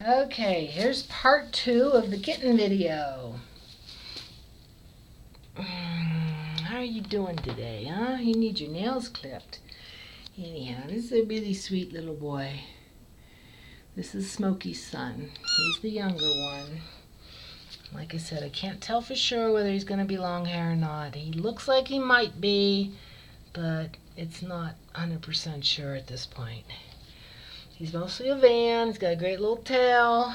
Okay, here's part 2 of the kitten video. How are you doing today, huh? You need your nails clipped. Anyhow, this is a really sweet little boy. This is Smoky's son. He's the younger one. Like I said, I can't tell for sure whether he's going to be long hair or not. He looks like he might be, but it's not 100% sure at this point. He's mostly a van. He's got a great little tail.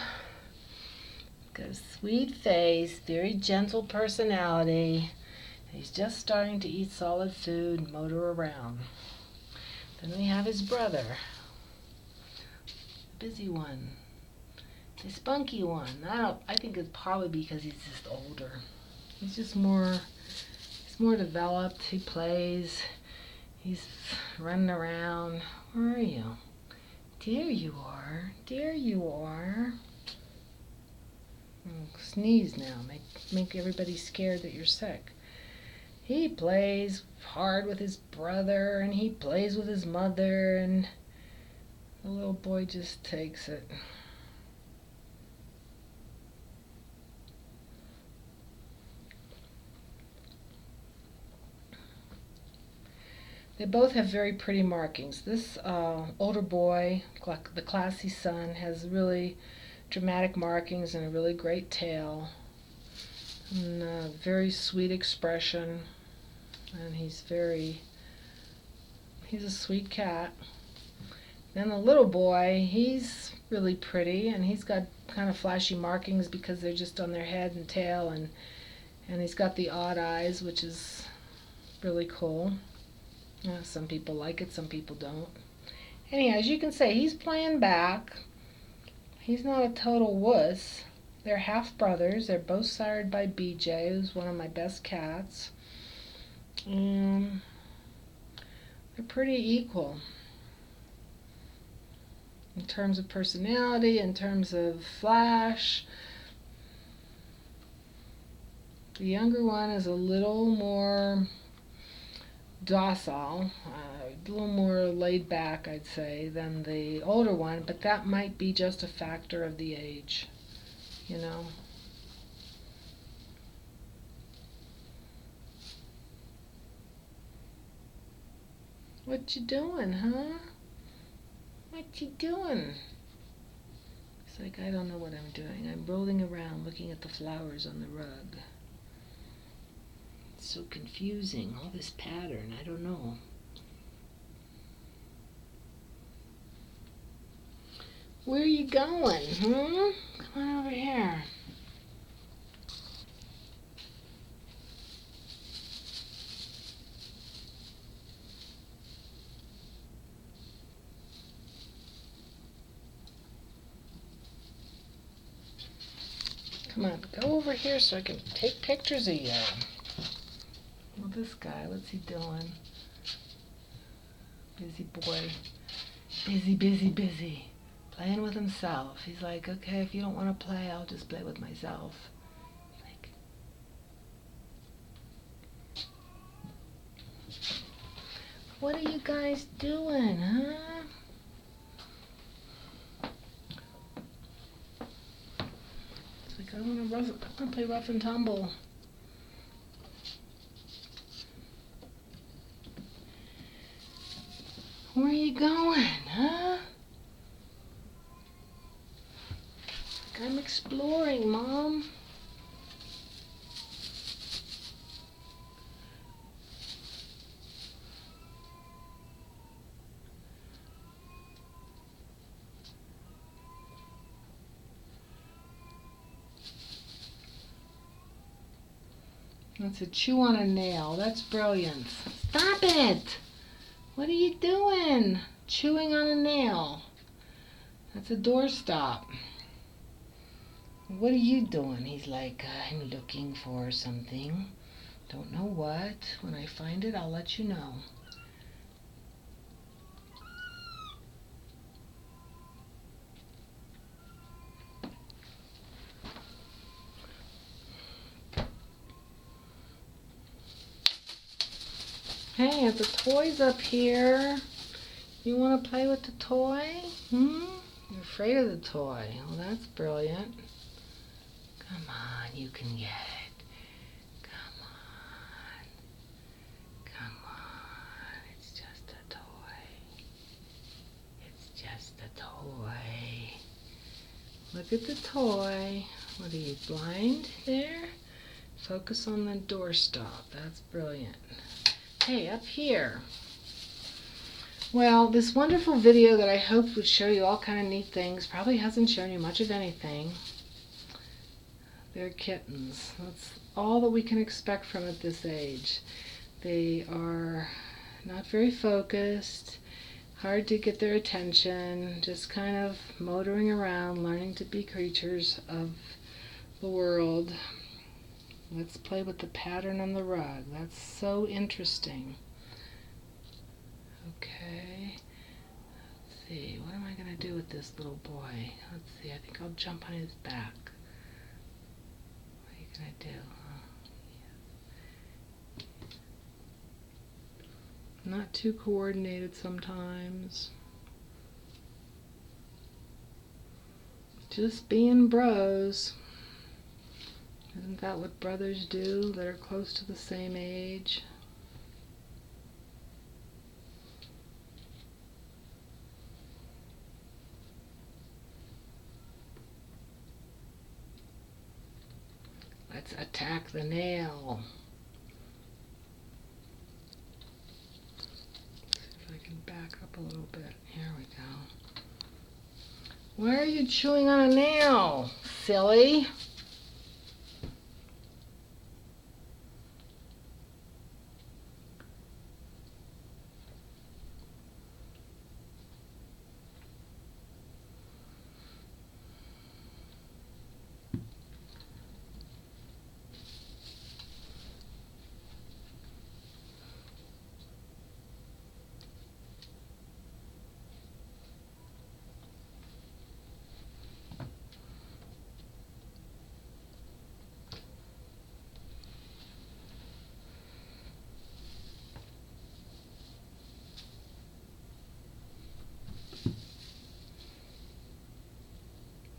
Got a sweet face, very gentle personality. He's just starting to eat solid food and motor around. Then we have his brother, the busy one, the spunky one. I think it's probably because he's just older. He's more developed. He plays. He's running around. Where are you? There you are. There you are. Sneeze now. Make everybody scared that you're sick. He plays hard with his brother, and he plays with his mother, and the little boy just takes it. They both have very pretty markings. This older boy, the Klassy son, has really dramatic markings and a really great tail and a very sweet expression, and he's a sweet cat. Then the little boy, he's really pretty, and he's got kind of flashy markings because they're just on their head and tail, and he's got the odd eyes, which is really cool. Some people like it, some people don't. Anyhow, as you can see, he's playing back. He's not a total wuss. They're half brothers. They're both sired by BJ, who's one of my best cats. They're pretty equal in terms of personality, in terms of flash. The younger one is a little more docile, a little more laid back, I'd say, than the older one, but that might be just a factor of the age, you know. What you doing, huh? What you doing? It's like, I don't know what I'm doing. I'm rolling around looking at the flowers on the rug. It's so confusing, all this pattern, I don't know. Where are you going, huh? Come on over here. Come on, go over here so I can take pictures of you. Well, this guy, what's he doing? Busy boy. Busy, busy, busy. Playing with himself. He's like, okay, if you don't want to play, I'll just play with myself. Like, what are you guys doing, huh? It's like, I want to play rough and tumble. Where are you going, huh? I'm exploring, Mom. That's a chew on a nail. That's brilliant. Stop it! What are you doing? Chewing on a nail. That's a doorstop. What are you doing? He's like, I'm looking for something. Don't know what. When I find it, I'll let you know. Hey, the toy's up here. You want to play with the toy? Your afraid of the toy. Well, that's brilliant. Come on, you can get it. Come on. Come on. It's just a toy. It's just a toy. Look at the toy. What are you, blind there? Focus on the doorstop. That's brilliant. Hey, up here. Well, this wonderful video that I hoped would show you all kind of neat things probably hasn't shown you much of anything. They're kittens. That's all that we can expect from at this age. They are not very focused, hard to get their attention, just kind of motoring around, learning to be creatures of the world. Let's play with the pattern on the rug. That's so interesting. Okay. Let's see. What am I going to do with this little boy? Let's see. I think I'll jump on his back. What are you going to do? Yeah. Not too coordinated sometimes. Just being bros. Isn't that what brothers do that are close to the same age? Let's attack the nail. See if I can back up a little bit. Here we go. Why are you chewing on a nail, silly?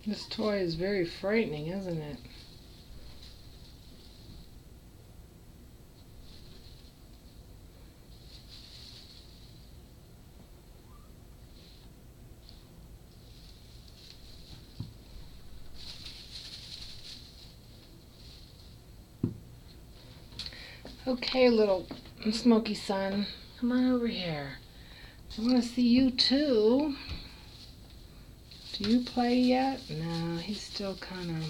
This toy is very frightening, isn't it? Okay, little Smoky son, come on over here. I want to see you too. Do you play yet? No, he's still kind of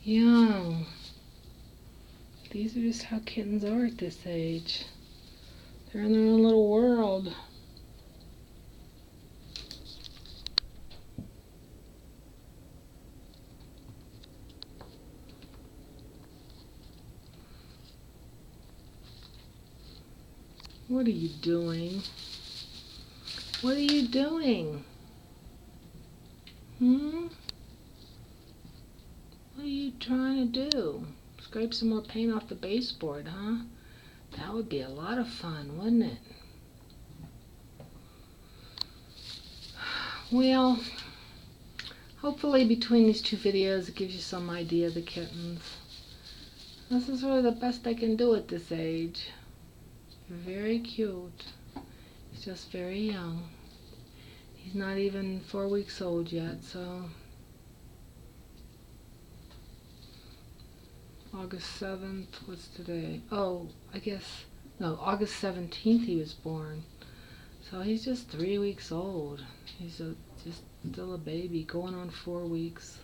young. These are just how kittens are at this age. They're in their own little world. What are you doing? What are you doing? What are you trying to do? Scrape some more paint off the baseboard, huh? That would be a lot of fun, wouldn't it? Well, hopefully between these two videos it gives you some idea of the kittens. This is really the best I can do at this age. Very cute. He's just very young. He's not even 4 weeks old yet, so August 7th, what's today? Oh, I guess, no, August 17th he was born. So he's just 3 weeks old. He's just still a baby, going on 4 weeks.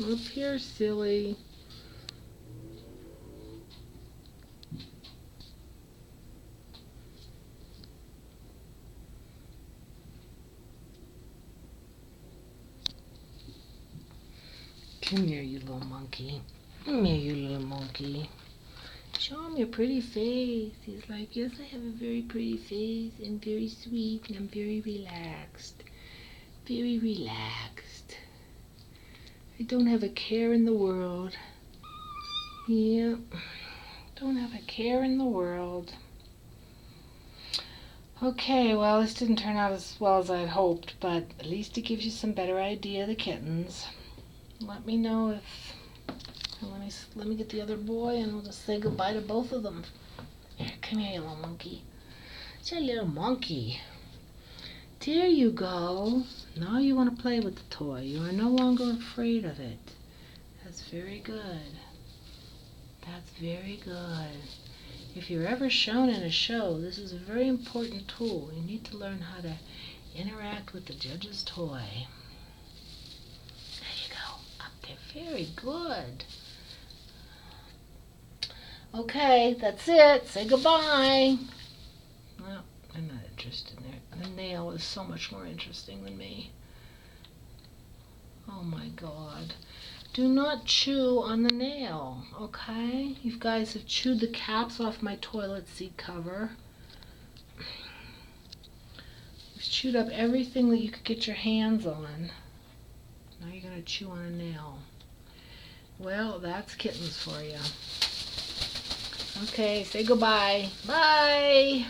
Up here, silly. Come here, you little monkey. Come here, you little monkey. Show him your pretty face. He's like, yes, I have a very pretty face. I'm very sweet and I'm very relaxed. Very relaxed. I don't have a care in the world. Yeah, don't have a care in the world. Okay, well, this didn't turn out as well as I'd hoped, but at least it gives you some better idea of the kittens. Let me know if... Let me get the other boy and we'll just say goodbye to both of them. Here, come here, you little monkey. It's your little monkey. There you go. Now you want to play with the toy. You are no longer afraid of it. That's very good. That's very good. If you're ever shown in a show, this is a very important tool. You need to learn how to interact with the judge's toy. There you go. Up there. Very good. Okay, that's it. Say goodbye. Well, I'm not interested in it. The nail is so much more interesting than me. Oh my God. Do not chew on the nail, okay? You guys have chewed the caps off my toilet seat cover. You've chewed up everything that you could get your hands on. Now you're going to chew on a nail. Well, that's kittens for you. Okay, say goodbye. Bye!